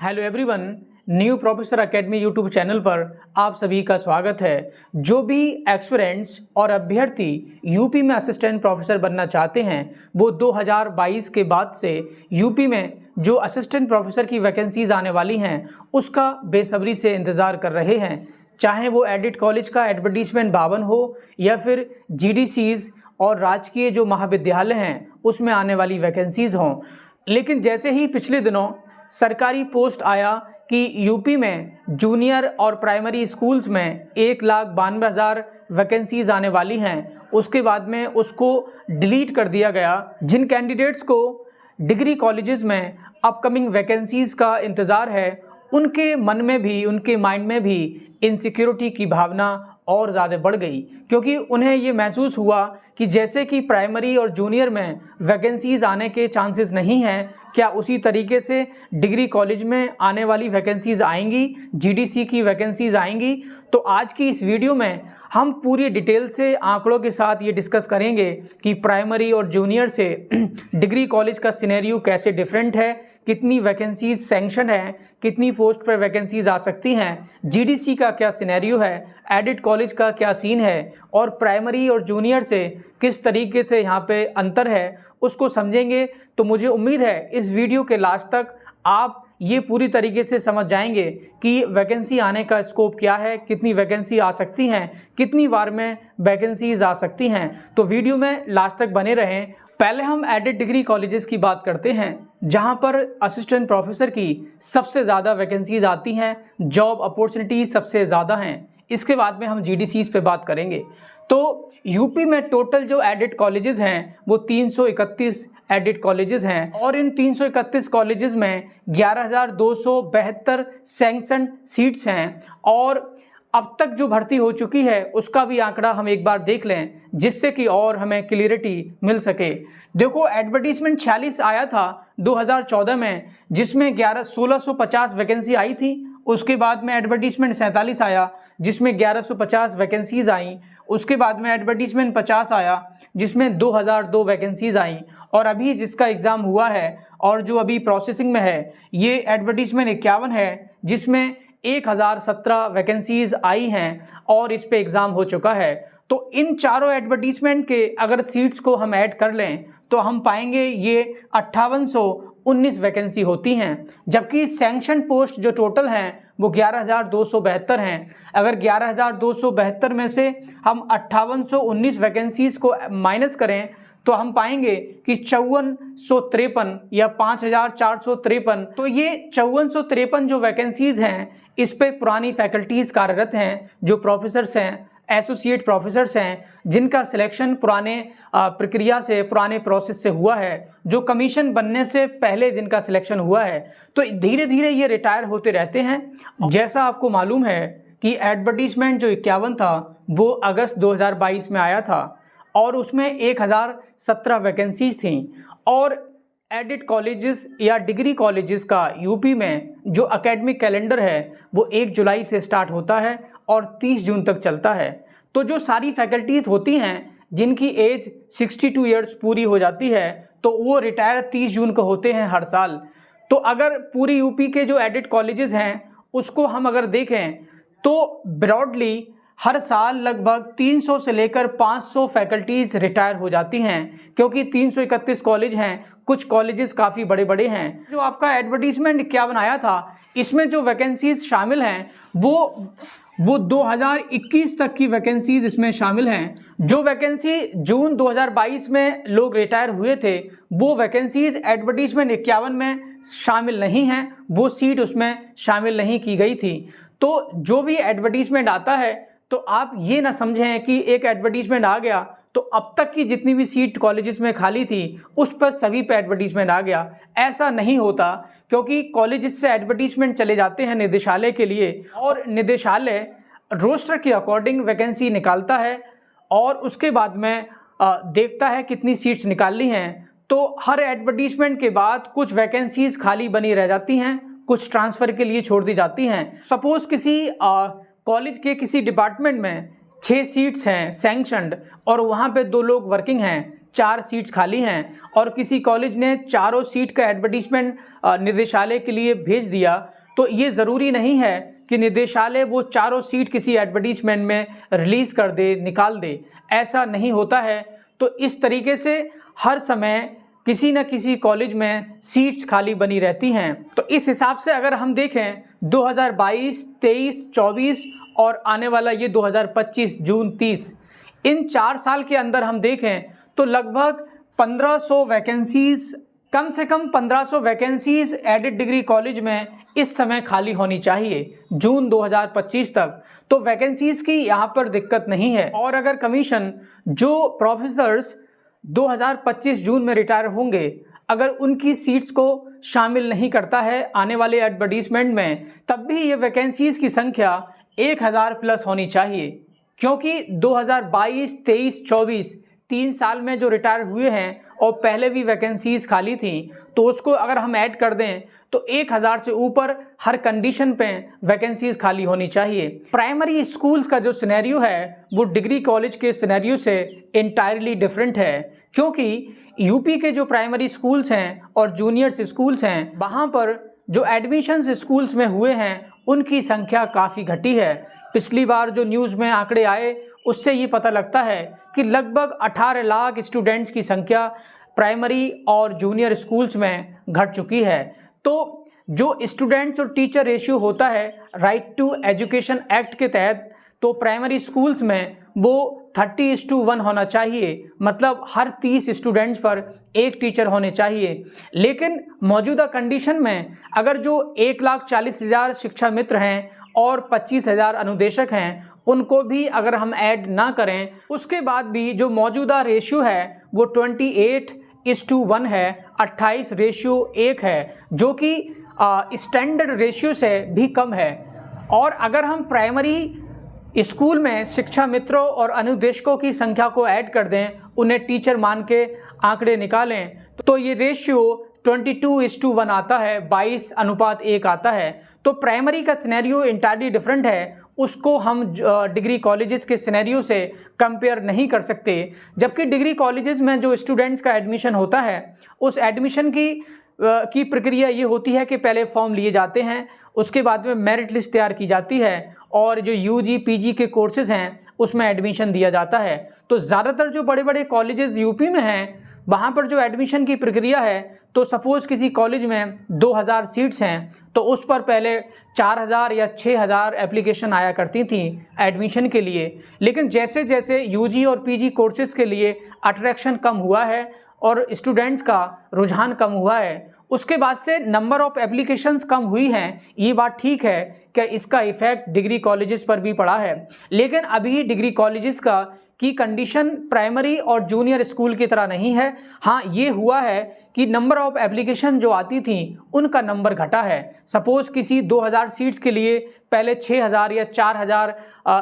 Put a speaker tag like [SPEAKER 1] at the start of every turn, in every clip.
[SPEAKER 1] Hello everyone, new professor academy YouTube channel पर आप सभी का स्वागत है। जो भी एक्सपीरेंट्स और अभ्यर्थी यूपी में असिस्टेंट प्रोफेसर बनना चाहते हैं वो 2022 के बाद से यूपी में जो असिस्टेंट प्रोफेसर की वैकेंसीज आने वाली हैं उसका बेसब्री से इंतज़ार कर रहे हैं। चाहे वो एडिट कॉलेज का एडवर्टीजमेंट 52 हो या फिर जीडीसीज और राजकीय जो महाविद्यालय हैं उसमें आने वाली वैकेंसीज हों। लेकिन जैसे ही पिछले दिनों सरकारी पोस्ट आया कि यूपी में जूनियर और प्राइमरी स्कूल्स में 1,92,000 वैकेंसीज आने वाली हैं, उसके बाद में उसको डिलीट कर दिया गया। जिन कैंडिडेट्स को डिग्री कॉलेजेस में अपकमिंग वैकेंसीज का इंतज़ार है उनके मन में भी, उनके माइंड में भी इनसिक्योरिटी की भावना और ज़्यादा बढ़ गई, क्योंकि उन्हें ये महसूस हुआ कि जैसे कि प्राइमरी और जूनियर में वैकेंसीज आने के चांसेस नहीं हैं, क्या उसी तरीके से डिग्री कॉलेज में आने वाली वैकेंसीज आएंगी, जीडीसी की वैकेंसीज आएंगी। तो आज की इस वीडियो में हम पूरी डिटेल से आंकड़ों के साथ ये डिस्कस करेंगे कि प्राइमरी और जूनियर से डिग्री कॉलेज का सिनेरियो कैसे डिफरेंट है, कितनी वैकेंसीज सैंक्शन है, कितनी पोस्ट पर वैकेंसीज आ सकती हैं, जीडीसी का क्या सिनेरियो है, एडिट कॉलेज का क्या सीन है और प्राइमरी और जूनियर से किस तरीके से यहाँ पे अंतर है, उसको समझेंगे। तो मुझे उम्मीद है इस वीडियो के लास्ट तक आप ये पूरी तरीके से समझ जाएंगे कि वैकेंसी आने का स्कोप क्या है, कितनी वैकेंसी आ सकती हैं, कितनी बार में वैकेंसीज आ सकती हैं। तो वीडियो में लास्ट तक बने रहें। पहले हम एडेड डिग्री कॉलेजेस की बात करते हैं जहां पर असिस्टेंट प्रोफेसर की सबसे ज़्यादा वैकेंसीज आती हैं, जॉब अपॉर्चुनिटी सबसे ज़्यादा हैं। इसके बाद में हम जीडीसीज पे बात करेंगे। तो यूपी में टोटल जो एडेड कॉलेजेस हैं वो 331 एडिट कॉलेजेस हैं और इन 331 कॉलेजेस में 11,272 सैंक्शन सीट्स हैं और अब तक जो भर्ती हो चुकी है उसका भी आंकड़ा हम एक बार देख लें जिससे कि और हमें क्लियरिटी मिल सके। देखो, एडवर्टीजमेंट 46 आया था 2014 में जिसमें 1650 वैकेंसी आई थी। उसके बाद में एडवर्टीजमेंट 47 आया जिसमें 1150 वैकेंसीज आई। उसके बाद में एडवर्टीजमेंट 50 आया जिसमें 2002 वैकेंसीज आई और अभी जिसका एग्ज़ाम हुआ है और जो अभी प्रोसेसिंग में है ये एडवर्टीजमेंट 51 है जिसमें 1017 वैकेंसीज आई हैं और इस पे एग्ज़ाम हो चुका है। तो इन चारों एडवर्टीजमेंट के अगर सीट्स को हम ऐड कर लें तो हम पाएंगे ये 5819 वैकेंसी होती हैं, जबकि सैंक्शन पोस्ट जो टोटल हैं वो 11,272 हैं। अगर 11,272 में से हम 5819 वैकेंसीज को माइनस करें तो हम पाएंगे कि 5453 या 5453। तो ये 5453 जो वैकेंसीज हैं इस पे पुरानी फैकल्टीज़ कार्यरत हैं, जो प्रोफेसर्स हैं, एसोसिएट प्रोफेसर्स हैं, जिनका सिलेक्शन पुराने प्रक्रिया से, पुराने प्रोसेस से हुआ है, जो कमीशन बनने से पहले जिनका सिलेक्शन हुआ है। तो धीरे धीरे ये रिटायर होते रहते हैं। जैसा आपको मालूम है कि एडवर्टीजमेंट जो 51 था वो अगस्त 2022 में आया था और उसमें 1017 वैकेंसीज थी और एडिट कॉलेजेस या डिग्री कॉलेजेस का यूपी में जो एकेडमिक कैलेंडर है वो 1 जुलाई से स्टार्ट होता है और 30 जून तक चलता है। तो जो सारी फैकल्टीज़ होती हैं जिनकी एज 62 ईयर्स पूरी हो जाती है तो वो रिटायर 30 जून को होते हैं हर साल। तो अगर पूरी यूपी के जो एडिट कॉलेजेस हैं उसको हम अगर देखें तो ब्रॉडली हर साल लगभग 300 से लेकर 500 फैकल्टीज़ रिटायर हो जाती हैं, क्योंकि 331 कॉलेज हैं, कुछ कॉलेजेस काफ़ी बड़े बड़े हैं। जो आपका एडवर्टीजमेंट 51 आया था इसमें जो वैकेंसीज शामिल हैं वो 2021 तक की वैकेंसीज इसमें शामिल हैं। जो वैकेंसी जून 2022 में लोग रिटायर हुए थे वो वैकेंसीज एडवर्टीजमेंट 51 में शामिल नहीं हैं, वो सीट उसमें शामिल नहीं की गई थी। तो जो भी एडवर्टीजमेंट आता है तो आप ये ना समझें कि एक एडवर्टीजमेंट आ गया तो अब तक की जितनी भी सीट कॉलेजेस में खाली थी उस पर सभी पे एडवर्टीजमेंट आ गया। ऐसा नहीं होता, क्योंकि कॉलेजेस से एडवर्टीजमेंट चले जाते हैं निदेशालय के लिए और निदेशालय रोस्टर के अकॉर्डिंग वैकेंसी निकालता है और उसके बाद में देखता है कितनी सीट्स निकालनी हैं। तो हर एडवर्टीजमेंट के बाद कुछ वैकेंसीज खाली बनी रह जाती हैं, कुछ ट्रांसफ़र के लिए छोड़ दी जाती हैं। सपोज़ किसी कॉलेज के किसी डिपार्टमेंट में 6 सीट्स हैं सैंक्शनड और वहाँ पे 2 लोग वर्किंग हैं, 4 सीट्स खाली हैं और किसी कॉलेज ने चारों सीट का एडवर्टीजमेंट निदेशालय के लिए भेज दिया, तो ये ज़रूरी नहीं है कि निदेशालय वो चारों सीट किसी एडवर्टीजमेंट में रिलीज़ कर दे, निकाल दे। ऐसा नहीं होता है। तो इस तरीके से हर समय किसी न किसी कॉलेज में सीट्स खाली बनी रहती हैं। तो इस हिसाब से अगर हम देखें 2022, 23, 24 और आने वाला ये 2025 जून 30, इन 4 साल के अंदर हम देखें तो लगभग 1500 वैकेंसीज़, कम से कम 1500 वैकेंसीज़ एडेड डिग्री कॉलेज में इस समय खाली होनी चाहिए जून 2025 तक। तो वैकेंसीज़ की यहाँ पर दिक्कत नहीं है। और अगर कमीशन जो प्रोफेसर्स 2025 जून में रिटायर होंगे, अगर उनकी सीट्स को शामिल नहीं करता है आने वाले एडवर्टीजमेंट में, तब भी ये वैकेंसीज़ की संख्या 1000 प्लस होनी चाहिए, क्योंकि 2022, 23, 24 3 साल में जो रिटायर हुए हैं और पहले भी वैकेंसीज़ खाली थी, तो उसको अगर हम ऐड कर दें तो 1000 से ऊपर हर कंडीशन पे वैकेंसीज़ खाली होनी चाहिए। प्राइमरी स्कूल्स का जो सिनेरियो है वो डिग्री कॉलेज के सिनेरियो से इंटायरली डिफरेंट है, क्योंकि यूपी के जो प्राइमरी स्कूल्स हैं और जूनियर्स स्कूल्स हैं, वहाँ पर जो एडमिशन्स स्कूल्स में हुए हैं उनकी संख्या काफ़ी घटी है। पिछली बार जो न्यूज़ में आंकड़े आए उससे ये पता लगता है कि लगभग 18 लाख स्टूडेंट्स की संख्या प्राइमरी और जूनियर स्कूल्स में घट चुकी है। तो जो स्टूडेंट्स और टीचर रेशियो होता है राइट टू एजुकेशन एक्ट के तहत, तो प्राइमरी स्कूल्स में वो 30:1 होना चाहिए, मतलब हर 30 स्टूडेंट्स पर एक टीचर होने चाहिए। लेकिन मौजूदा कंडीशन में अगर जो 1,40,000 शिक्षा मित्र हैं और 25,000 अनुदेशक हैं, उनको भी अगर हम ऐड ना करें, उसके बाद भी जो मौजूदा रेशियो है वो 28:1 है, 28:1 है, जो कि स्टैंडर्ड रेशियो से भी कम है। और अगर हम प्राइमरी स्कूल में शिक्षा मित्रों और अनुदेशकों की संख्या को ऐड कर दें, उन्हें टीचर मान के आंकड़े निकालें, तो ये रेशियो 22:1 आता है, 22:1 आता है। तो प्राइमरी का सिनेरियो इंटायरली डिफरेंट है, उसको हम डिग्री कॉलेजेस के सिनेरियो से कंपेयर नहीं कर सकते। जबकि डिग्री कॉलेजेस में जो स्टूडेंट्स का एडमिशन होता है, उस एडमिशन की प्रक्रिया ये होती है कि पहले फॉर्म लिए जाते हैं, उसके बाद में मेरिट लिस्ट तैयार की जाती है और जो यूजी पीजी के कोर्सेज़ हैं उसमें एडमिशन दिया जाता है। तो ज़्यादातर जो बड़े बड़े कॉलेजेस यूपी में हैं, वहाँ पर जो एडमिशन की प्रक्रिया है, तो सपोज़ किसी कॉलेज में 2000 सीट्स हैं, तो उस पर पहले 4000 या 6000 एप्लीकेशन आया करती थी एडमिशन के लिए। लेकिन जैसे जैसे यूजी और पीजी कोर्सेज़ के लिए अट्रैक्शन कम हुआ है और स्टूडेंट्स का रुझान कम हुआ है, उसके बाद से नंबर ऑफ़ एप्लीकेशंस कम हुई हैं। ये बात ठीक है कि इसका इफ़ेक्ट डिग्री कॉलेजेस पर भी पड़ा है, लेकिन अभी डिग्री कॉलेजेस की कंडीशन प्राइमरी और जूनियर स्कूल की तरह नहीं है। हाँ, ये हुआ है कि नंबर ऑफ़ एप्लीकेशन जो आती थी उनका नंबर घटा है। सपोज़ किसी 2000 सीट्स के लिए पहले 6000 या 4000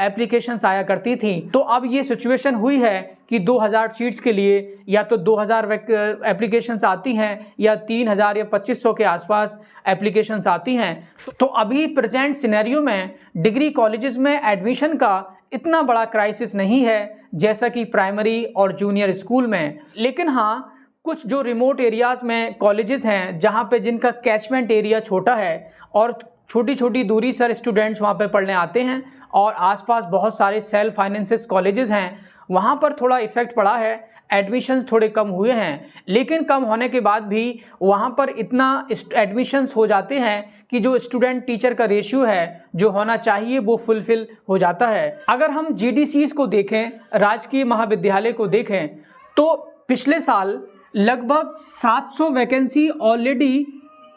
[SPEAKER 1] एप्लीकेशंस आया करती थी, तो अब ये सिचुएशन हुई है कि 2000 सीट्स के लिए या तो 2000 एप्लीकेशंस आती हैं या 3000 या 2500 के आसपास एप्लीकेशंस आती हैं। तो अभी प्रेजेंट सिनेरियो में डिग्री कॉलेजेस में एडमिशन का इतना बड़ा क्राइसिस नहीं है जैसा कि प्राइमरी और जूनियर स्कूल में। लेकिन हाँ, कुछ जो रिमोट एरियाज़ में कॉलेजेस हैं जहाँ पे जिनका कैचमेंट एरिया छोटा है और छोटी छोटी दूरी से स्टूडेंट्स वहाँ पे पढ़ने आते हैं और आसपास बहुत सारे सेल्फ फाइनेंसेस कॉलेजेस हैं, वहाँ पर थोड़ा इफ़ेक्ट पड़ा है, एडमिशन्स थोड़े कम हुए हैं। लेकिन कम होने के बाद भी वहाँ पर इतना एडमिशन्स हो जाते हैं कि जो स्टूडेंट टीचर का रेशियो है जो होना चाहिए वो फुलफिल हो जाता है। अगर हम जीडीसीज़ को देखें, राजकीय महाविद्यालय को देखें, तो पिछले साल लगभग 700 वैकेंसी ऑलरेडी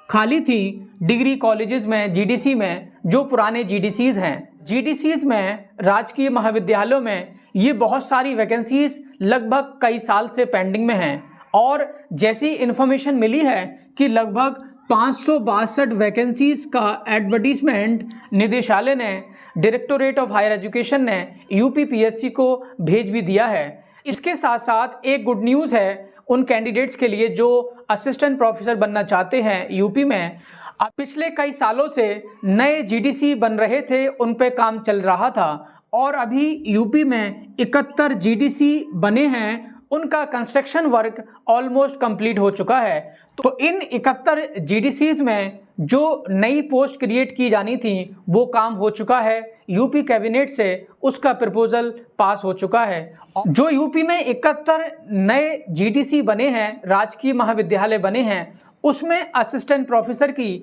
[SPEAKER 1] खाली थी डिग्री कॉलेजेस में, जीडीसी में, जो पुराने जीडीसीज़ हैं। जीडीसीज़ में, राजकीय महाविद्यालयों में ये बहुत सारी वैकेंसीज लगभग कई साल से पेंडिंग में हैं। और जैसी इन्फॉर्मेशन मिली है कि लगभग 562 वैकेंसीज का एडवर्टीजमेंट निदेशालय ने, डायरेक्टोरेट ऑफ हायर एजुकेशन ने यूपीपीएससी को भेज भी दिया है। इसके साथ साथ एक गुड न्यूज़ है उन कैंडिडेट्स के लिए जो असिस्टेंट प्रोफेसर बनना चाहते हैं यूपी में। अब पिछले कई सालों से नए जीडीसी बन रहे थे, उन पे काम चल रहा था और अभी यूपी में 71 जीडीसी बने हैं उनका कंस्ट्रक्शन वर्क ऑलमोस्ट कंप्लीट हो चुका है। तो इन 71 जीडीसीज में जो नई पोस्ट क्रिएट की जानी थी वो काम हो चुका है। यूपी कैबिनेट से उसका प्रपोजल पास हो चुका है। जो यूपी में 71 नए जीडीसी बने हैं, राजकीय महाविद्यालय बने हैं, उसमें असिस्टेंट प्रोफेसर की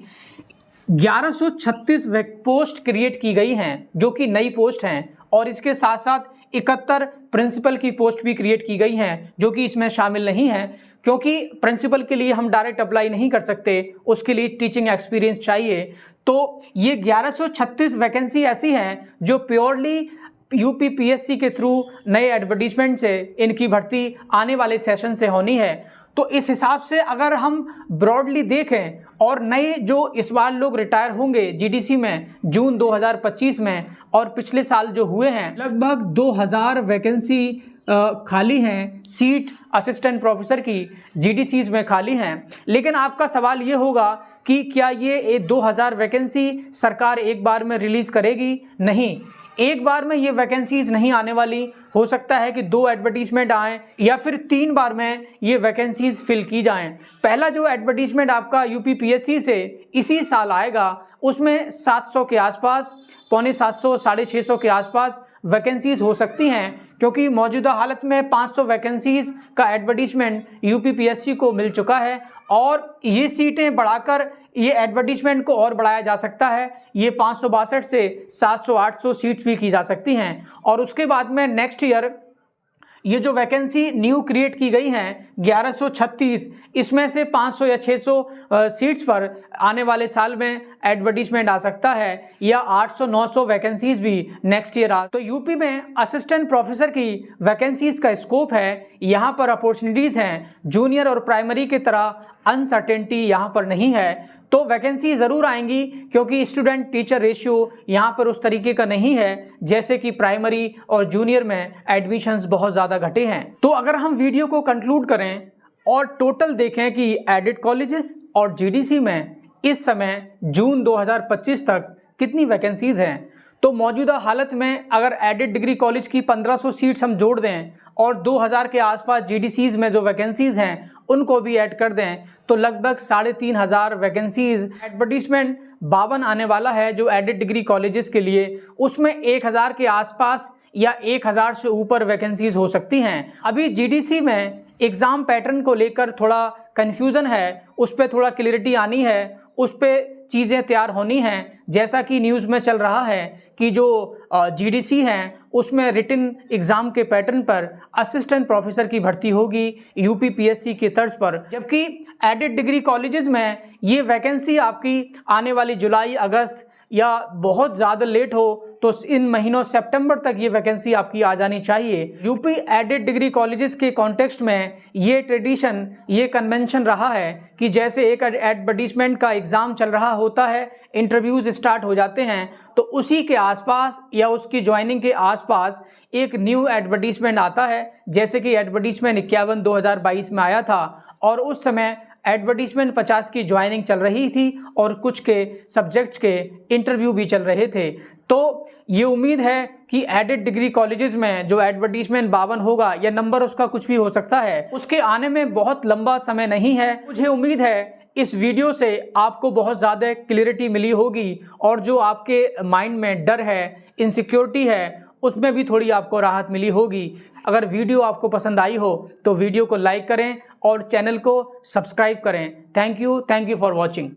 [SPEAKER 1] 1136 पोस्ट क्रिएट की गई हैं जो कि नई पोस्ट हैं, और इसके साथ साथ 71 प्रिंसिपल की पोस्ट भी क्रिएट की गई हैं जो कि इसमें शामिल नहीं है, क्योंकि प्रिंसिपल के लिए हम डायरेक्ट अप्लाई नहीं कर सकते, उसके लिए टीचिंग एक्सपीरियंस चाहिए। तो ये 1136 वैकेंसी ऐसी हैं जो प्योरली यूपी पीएससी के थ्रू नए एडवर्टीजमेंट से इनकी भर्ती आने वाले सेशन से होनी है। तो इस हिसाब से अगर हम ब्रॉडली देखें और नए जो इस बार लोग रिटायर होंगे जीडीसी में जून 2025 में, और पिछले साल जो हुए हैं लगभग 2000 वैकेंसी खाली हैं, सीट असिस्टेंट प्रोफेसर की जीडीसीज में खाली हैं। लेकिन आपका सवाल ये होगा कि क्या ये 2000 वैकेंसी सरकार एक बार में रिलीज़ करेगी? नहीं, एक बार में ये वैकेंसीज नहीं आने वाली। हो सकता है कि 2 एडवर्टीजमेंट आएँ या फिर 3 बार में ये वैकेंसीज फिल की जाएं। पहला जो एडवर्टीजमेंट आपका यूपी पीएससी से इसी साल आएगा उसमें 700 के आसपास, पौने 700, 650 के आसपास वैकेंसीज हो सकती हैं, क्योंकि मौजूदा हालत में 500 वैकेंसीज का एडवर्टीजमेंट यूपी पीएससी को मिल चुका है, और ये सीटें बढ़ाकर ये एडवर्टीजमेंट को और बढ़ाया जा सकता है। ये 562 से 700-800 सीट्स भी की जा सकती हैं। और उसके बाद में नेक्स्ट ईयर ये जो वैकेंसी न्यू क्रिएट की गई हैं 1136, इसमें से 500 या 600 सीट्स पर आने वाले साल में एडवर्टीजमेंट आ सकता है, या 800-900 वैकेंसीज भी नेक्स्ट ईयर आ। तो यूपी में असिस्टेंट प्रोफेसर की वैकेंसीज का स्कोप है, यहाँ पर अपॉर्चुनिटीज़ हैं। जूनियर और प्राइमरी की तरह अनसर्टेनिटी यहाँ पर नहीं है। तो वैकेंसी ज़रूर आएंगी, क्योंकि स्टूडेंट टीचर रेशियो यहाँ पर उस तरीके का नहीं है जैसे कि प्राइमरी और जूनियर में एडमिशन्स बहुत ज़्यादा घटे हैं। तो अगर हम वीडियो को कंक्लूड करें और टोटल देखें कि एडेड कॉलेजेस और जीडीसी में इस समय जून 2025 तक कितनी वैकेंसीज़ हैं, तो मौजूदा हालत में अगर एडेड डिग्री कॉलेज की 1500 सीट्स हम जोड़ दें और 2000 के आसपास जीडीसीज में जो वैकेंसीज़ हैं उनको भी ऐड कर दें, तो लगभग 3500 वैकेंसीज। एडवर्टीजमेंट 52 आने वाला है जो एडेड डिग्री कॉलेजेस के लिए, उसमें 1000 के आसपास या 1000 से ऊपर वैकेंसीज हो सकती हैं। अभी जीडीसी में एग्ज़ाम पैटर्न को लेकर थोड़ा कन्फ्यूज़न है, उस पर थोड़ा क्लियरिटी आनी है, उस पर चीज़ें तैयार होनी हैं। जैसा कि न्यूज़ में चल रहा है कि जो जीडीसी हैं उसमें रिटन एग्ज़ाम के पैटर्न पर असिस्टेंट प्रोफेसर की भर्ती होगी यूपी पीएससी के तर्ज पर, जबकि एडेड डिग्री कॉलेजेस में ये वैकेंसी आपकी आने वाली जुलाई अगस्त या बहुत ज़्यादा लेट हो तो इन महीनों सितंबर तक ये वैकेंसी आपकी आ जानी चाहिए। यूपी एडेड डिग्री कॉलेजेस के कॉन्टेक्स्ट में ये ट्रेडिशन, ये कन्वेंशन रहा है कि जैसे एक एडवर्टीजमेंट का एग्ज़ाम चल रहा होता है, इंटरव्यूज़ स्टार्ट हो जाते हैं, तो उसी के आसपास या उसकी ज्वाइनिंग के आसपास एक न्यू एडवर्टीजमेंट आता है। जैसे कि एडवर्टीजमेंट 51 2022 में आया था, और उस समय एडवर्टीजमेंट 50 की ज्वाइनिंग चल रही थी और कुछ के सब्जेक्ट्स के इंटरव्यू भी चल रहे थे। तो ये उम्मीद है कि एडेड डिग्री कॉलेजेस में जो एडवर्टीजमेंट 52 होगा या नंबर उसका कुछ भी हो सकता है, उसके आने में बहुत लंबा समय नहीं है। मुझे उम्मीद है इस वीडियो से आपको बहुत ज़्यादा क्लियरिटी मिली होगी, और जो आपके माइंड में डर है, इनसिक्योरिटी है, उसमें भी थोड़ी आपको राहत मिली होगी। अगर वीडियो आपको पसंद आई हो तो वीडियो को लाइक करें और चैनल को सब्सक्राइब करें। Thank you for watching.